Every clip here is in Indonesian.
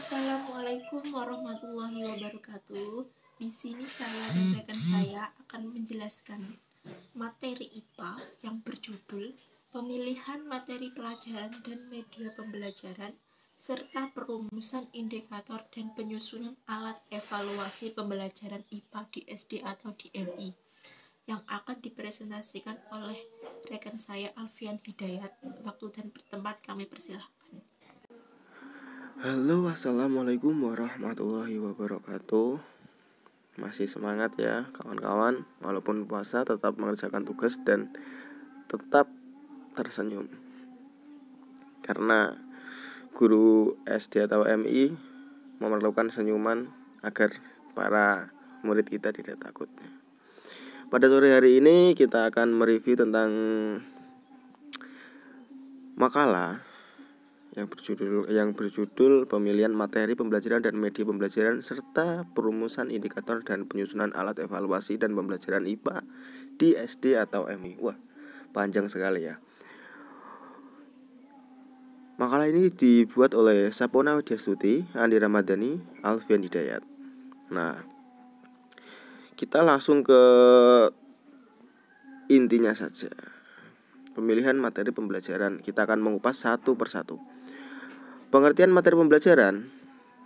Assalamualaikum warahmatullahi wabarakatuh. Di sini saya dan rekan saya akan menjelaskan materi IPA yang berjudul Pemilihan Materi Pelajaran dan Media Pembelajaran serta perumusan indikator dan penyusunan alat evaluasi pembelajaran IPA di SD atau di MI yang akan dipresentasikan oleh rekan saya Alfian Hidayat. Waktu dan tempat kami persilahkan. Halo, assalamualaikum warahmatullahi wabarakatuh. Masih semangat ya kawan-kawan. Walaupun puasa tetap mengerjakan tugas dan tetap tersenyum, karena guru SD atau MI memerlukan senyuman agar para murid kita tidak takut. Pada sore hari ini kita akan mereview tentang makalah yang berjudul Pemilihan Materi Pembelajaran dan Media Pembelajaran serta Perumusan Indikator dan Penyusunan Alat Evaluasi dan Pembelajaran IPA di SD atau MI. Wah, panjang sekali ya. Makalah ini dibuat oleh Sapona Widyastuti, Andi Ramadhani, Alfian Hidayat. Nah, kita langsung ke intinya saja. Pemilihan materi pembelajaran, kita akan mengupas satu persatu. Pengertian materi pembelajaran.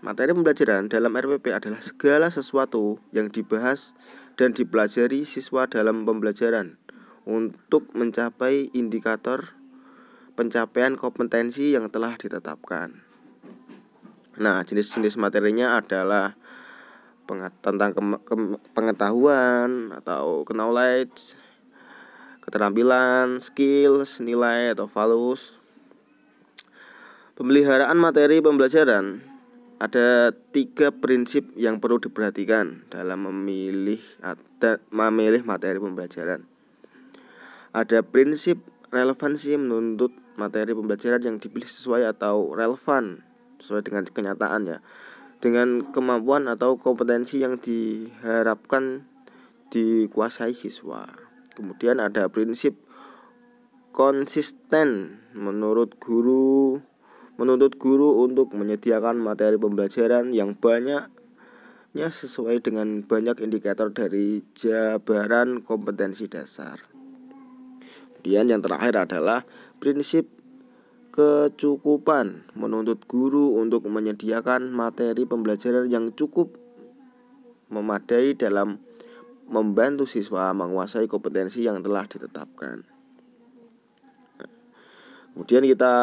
Materi pembelajaran dalam RPP adalah segala sesuatu yang dibahas dan dipelajari siswa dalam pembelajaran untuk mencapai indikator pencapaian kompetensi yang telah ditetapkan. Nah, jenis-jenis materinya adalah tentang pengetahuan atau knowledge, keterampilan, skills, nilai atau values. Pemeliharaan materi pembelajaran, ada 3 prinsip yang perlu diperhatikan dalam memilih materi pembelajaran. Ada prinsip relevansi menuntut materi pembelajaran yang dipilih sesuai atau relevan sesuai dengan kenyataan ya, dengan kemampuan atau kompetensi yang diharapkan dikuasai siswa. Kemudian ada prinsip konsisten menuntut guru untuk menyediakan materi pembelajaran yang banyaknya sesuai dengan banyak indikator dari jabaran kompetensi dasar. Kemudian yang terakhir adalah prinsip kecukupan menuntut guru untuk menyediakan materi pembelajaran yang cukup memadai dalam membantu siswa menguasai kompetensi yang telah ditetapkan. Kemudian kita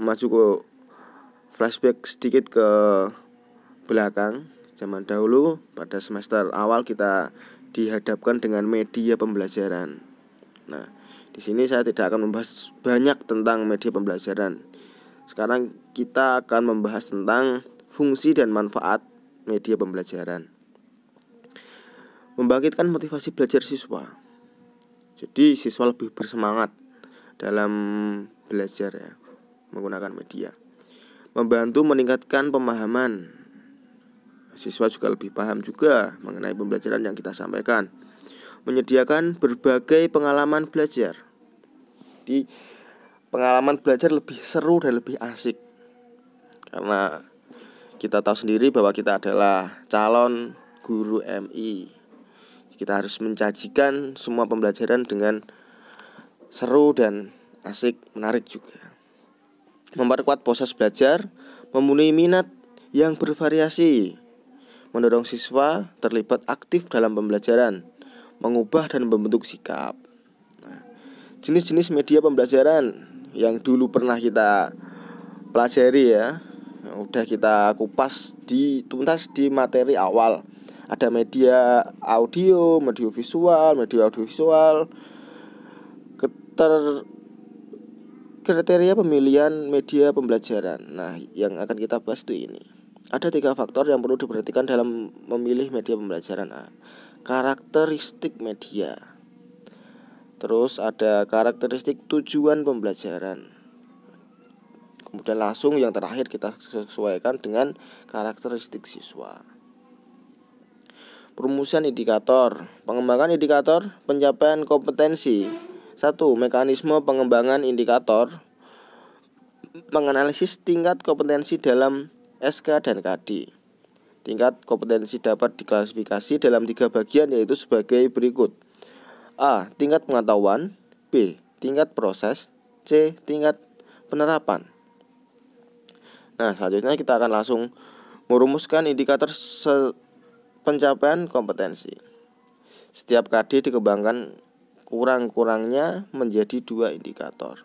maju ke flashback sedikit ke belakang. Zaman dahulu pada semester awal kita dihadapkan dengan media pembelajaran. Nah, di sini saya tidak akan membahas banyak tentang media pembelajaran. Sekarang kita akan membahas tentang fungsi dan manfaat media pembelajaran. Membangkitkan motivasi belajar siswa. Jadi siswa lebih bersemangat dalam belajar ya, menggunakan media. Membantu meningkatkan pemahaman. Siswa juga lebih paham juga mengenai pembelajaran yang kita sampaikan. Menyediakan berbagai pengalaman belajar. Jadi pengalaman belajar lebih seru dan lebih asik, karena kita tahu sendiri bahwa kita adalah calon guru MI. Kita harus menyajikan semua pembelajaran dengan seru dan asik, menarik juga. Memperkuat proses belajar, memenuhi minat yang bervariasi, mendorong siswa terlibat aktif dalam pembelajaran, mengubah dan membentuk sikap. Nah, jenis-jenis media pembelajaran yang dulu pernah kita pelajari ya, udah kita kupas tuntas di materi awal. Ada media audio, media audiovisual, kriteria pemilihan media pembelajaran. Nah, yang akan kita bahas itu ini. Ada 3 faktor yang perlu diperhatikan dalam memilih media pembelajaran. Nah, karakteristik media. Terus ada karakteristik tujuan pembelajaran. Kemudian langsung yang terakhir kita sesuaikan dengan karakteristik siswa. Perumusan indikator. Pengembangan indikator pencapaian kompetensi. 1. Mekanisme pengembangan indikator menganalisis tingkat kompetensi dalam SK dan KD. Tingkat kompetensi dapat diklasifikasi dalam 3 bagian, yaitu sebagai berikut. A. Tingkat pengetahuan. B. Tingkat proses. C. Tingkat penerapan. Nah, selanjutnya kita akan langsung merumuskan indikator pencapaian kompetensi. Setiap KD dikembangkan kurang-kurangnya menjadi 2 indikator.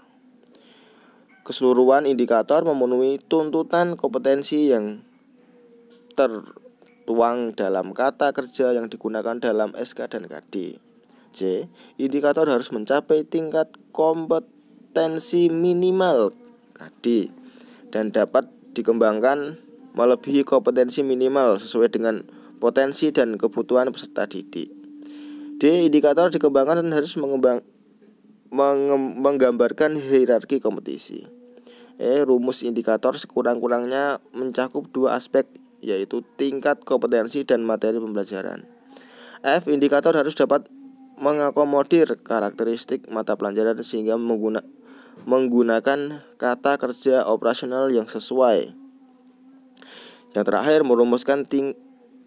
Keseluruhan indikator memenuhi tuntutan kompetensi yang tertuang dalam kata kerja yang digunakan dalam SK dan KD. C. Indikator harus mencapai tingkat kompetensi minimal KD dan dapat dikembangkan melebihi kompetensi minimal sesuai dengan potensi dan kebutuhan peserta didik. D. Indikator dikembangkan dan harus menggambarkan hierarki kompetisi. E. Rumus indikator sekurang-kurangnya mencakup 2 aspek, yaitu tingkat kompetensi dan materi pembelajaran. F. Indikator harus dapat mengakomodir karakteristik mata pelajaran sehingga menggunakan kata kerja operasional yang sesuai. Yang terakhir, merumuskan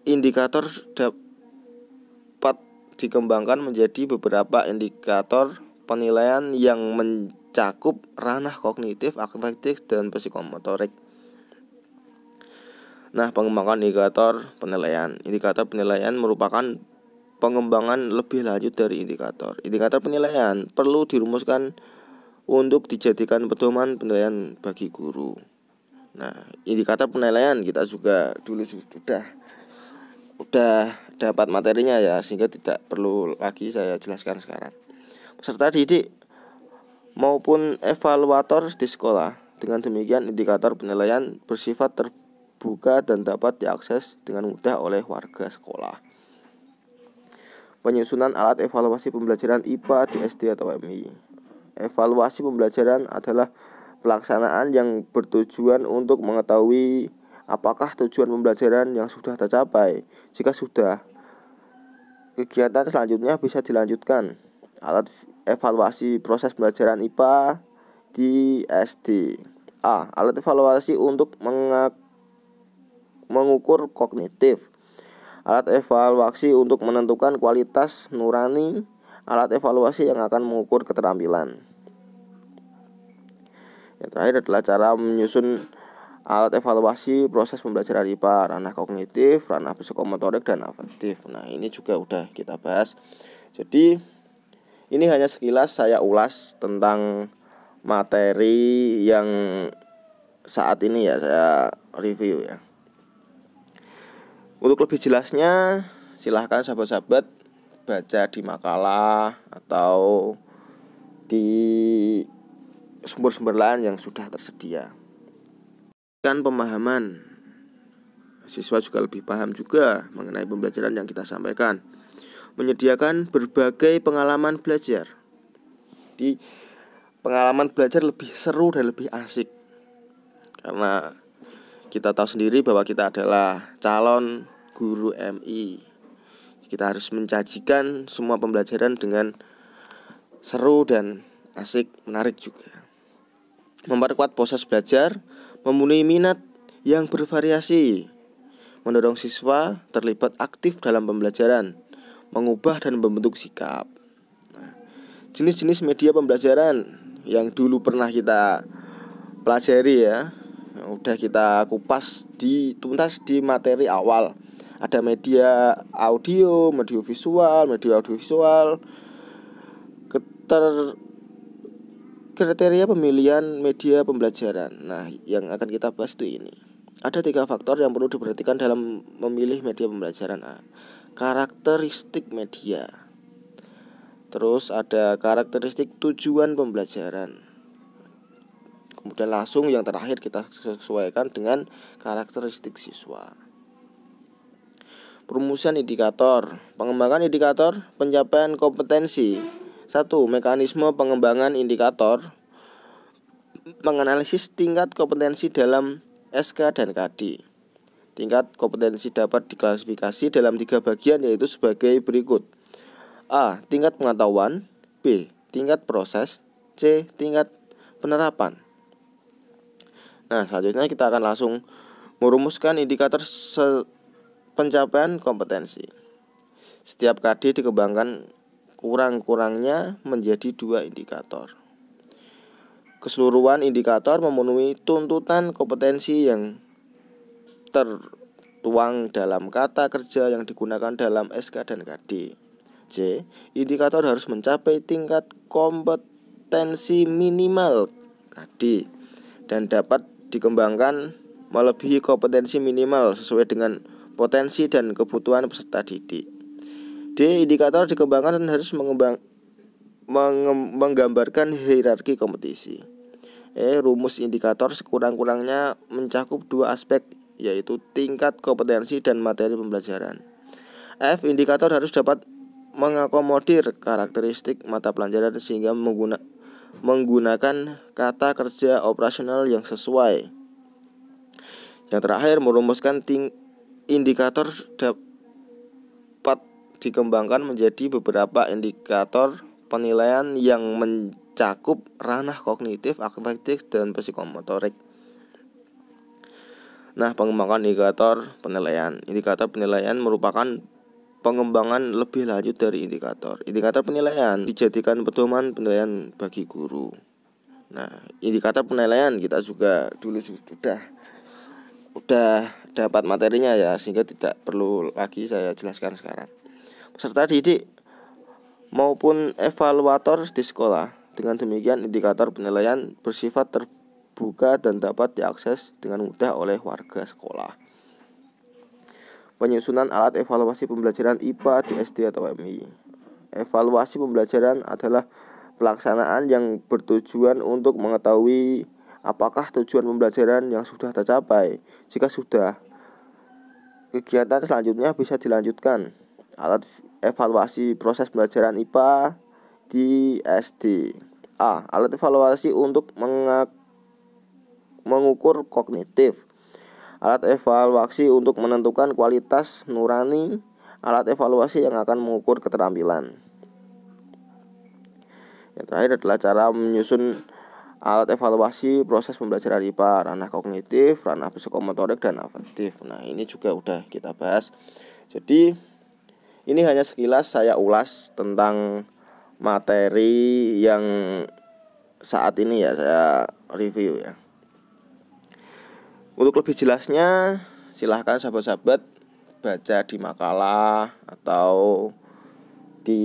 indikator dapat dikembangkan menjadi beberapa indikator penilaian yang mencakup ranah kognitif, afektif, dan psikomotorik. Nah, pengembangan indikator penilaian. Indikator penilaian merupakan pengembangan lebih lanjut dari indikator. Indikator penilaian perlu dirumuskan untuk dijadikan pedoman penilaian bagi guru. Nah, indikator penilaian kita juga dulu sudah dapat materinya ya, sehingga tidak perlu lagi saya jelaskan sekarang. Peserta didik maupun evaluator di sekolah. Dengan demikian, indikator penilaian bersifat terbuka dan dapat diakses dengan mudah oleh warga sekolah. Penyusunan alat evaluasi pembelajaran IPA di SD atau MI. Evaluasi pembelajaran adalah pelaksanaan yang bertujuan untuk mengetahui apakah tujuan pembelajaran yang sudah tercapai. Jika sudah, kegiatan selanjutnya bisa dilanjutkan. Alat evaluasi proses pembelajaran IPA di SD. A. Alat evaluasi untuk mengukur kognitif. Alat evaluasi untuk menentukan kualitas nurani. Alat evaluasi yang akan mengukur keterampilan. Yang terakhir adalah cara menyusun alat evaluasi proses pembelajaran IPA, ranah kognitif, ranah psikomotorik, dan afektif. Nah, ini juga udah kita bahas. Jadi ini hanya sekilas saya ulas tentang materi yang saat ini ya saya review ya. Untuk lebih jelasnya silahkan sahabat-sahabat baca di makalah atau di sumber-sumber lain yang sudah tersedia. Kan pemahaman, siswa juga lebih paham juga mengenai pembelajaran yang kita sampaikan. Menyediakan berbagai pengalaman belajar. Di pengalaman belajar lebih seru dan lebih asik, karena kita tahu sendiri bahwa kita adalah calon guru MI. Kita harus menyajikan semua pembelajaran dengan seru dan asik, menarik juga. Memperkuat proses belajar, memenuhi minat yang bervariasi, mendorong siswa terlibat aktif dalam pembelajaran, mengubah dan membentuk sikap. Nah, jenis-jenis media pembelajaran yang dulu pernah kita pelajari ya, udah kita kupas tuntas di materi awal. Ada media audio, media audiovisual, kriteria pemilihan media pembelajaran. Nah, yang akan kita bahas itu ini. Ada 3 faktor yang perlu diperhatikan dalam memilih media pembelajaran. Karakteristik media. Terus ada karakteristik tujuan pembelajaran. Kemudian langsung yang terakhir kita sesuaikan dengan karakteristik siswa. Perumusan indikator. Pengembangan indikator pencapaian kompetensi. 1. Mekanisme pengembangan indikator. Menganalisis tingkat kompetensi dalam SK dan KD. Tingkat kompetensi dapat diklasifikasi dalam 3 bagian, yaitu sebagai berikut. A. Tingkat pengetahuan. B. Tingkat proses. C. Tingkat penerapan. Nah, selanjutnya kita akan langsung Merumuskan indikator pencapaian kompetensi. Setiap KD dikembangkan kurang-kurangnya menjadi 2 indikator. Keseluruhan indikator memenuhi tuntutan kompetensi yang tertuang dalam kata kerja yang digunakan dalam SK dan KD. C. Indikator harus mencapai tingkat kompetensi minimal KD dan dapat dikembangkan melebihi kompetensi minimal sesuai dengan potensi dan kebutuhan peserta didik. D. Indikator dikembangkan dan harus menggambarkan hierarki kompetisi. E. Rumus indikator sekurang-kurangnya mencakup 2 aspek, yaitu tingkat kompetensi dan materi pembelajaran. F. Indikator harus dapat mengakomodir karakteristik mata pelajaran sehingga menggunakan kata kerja operasional yang sesuai. Yang terakhir, merumuskan indikator dapat dikembangkan menjadi beberapa indikator penilaian yang mencakup ranah kognitif, afektif, dan psikomotorik. Nah, pengembangan indikator penilaian. Indikator penilaian merupakan pengembangan lebih lanjut dari indikator. Indikator penilaian dijadikan pedoman penilaian bagi guru. Nah, indikator penilaian kita juga dulu sudah dapat materinya ya, sehingga tidak perlu lagi saya jelaskan sekarang. Peserta didik maupun evaluator di sekolah. Dengan demikian, indikator penilaian bersifat terbuka dan dapat diakses dengan mudah oleh warga sekolah. Penyusunan alat evaluasi pembelajaran IPA di SD atau MI. Evaluasi pembelajaran adalah pelaksanaan yang bertujuan untuk mengetahui apakah tujuan pembelajaran yang sudah tercapai. Jika sudah, kegiatan selanjutnya bisa dilanjutkan. Alat evaluasi proses pembelajaran IPA di SD. A. Alat evaluasi untuk mengukur kognitif. Alat evaluasi untuk menentukan kualitas nurani. Alat evaluasi yang akan mengukur keterampilan. Yang terakhir adalah cara menyusun alat evaluasi proses pembelajaran IPA, ranah kognitif, ranah psikomotorik, dan afektif. Nah, ini juga udah kita bahas. Jadi ini hanya sekilas saya ulas tentang materi yang saat ini ya saya review ya. Untuk lebih jelasnya silahkan sahabat-sahabat baca di makalah atau di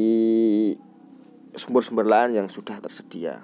sumber-sumber lain yang sudah tersedia.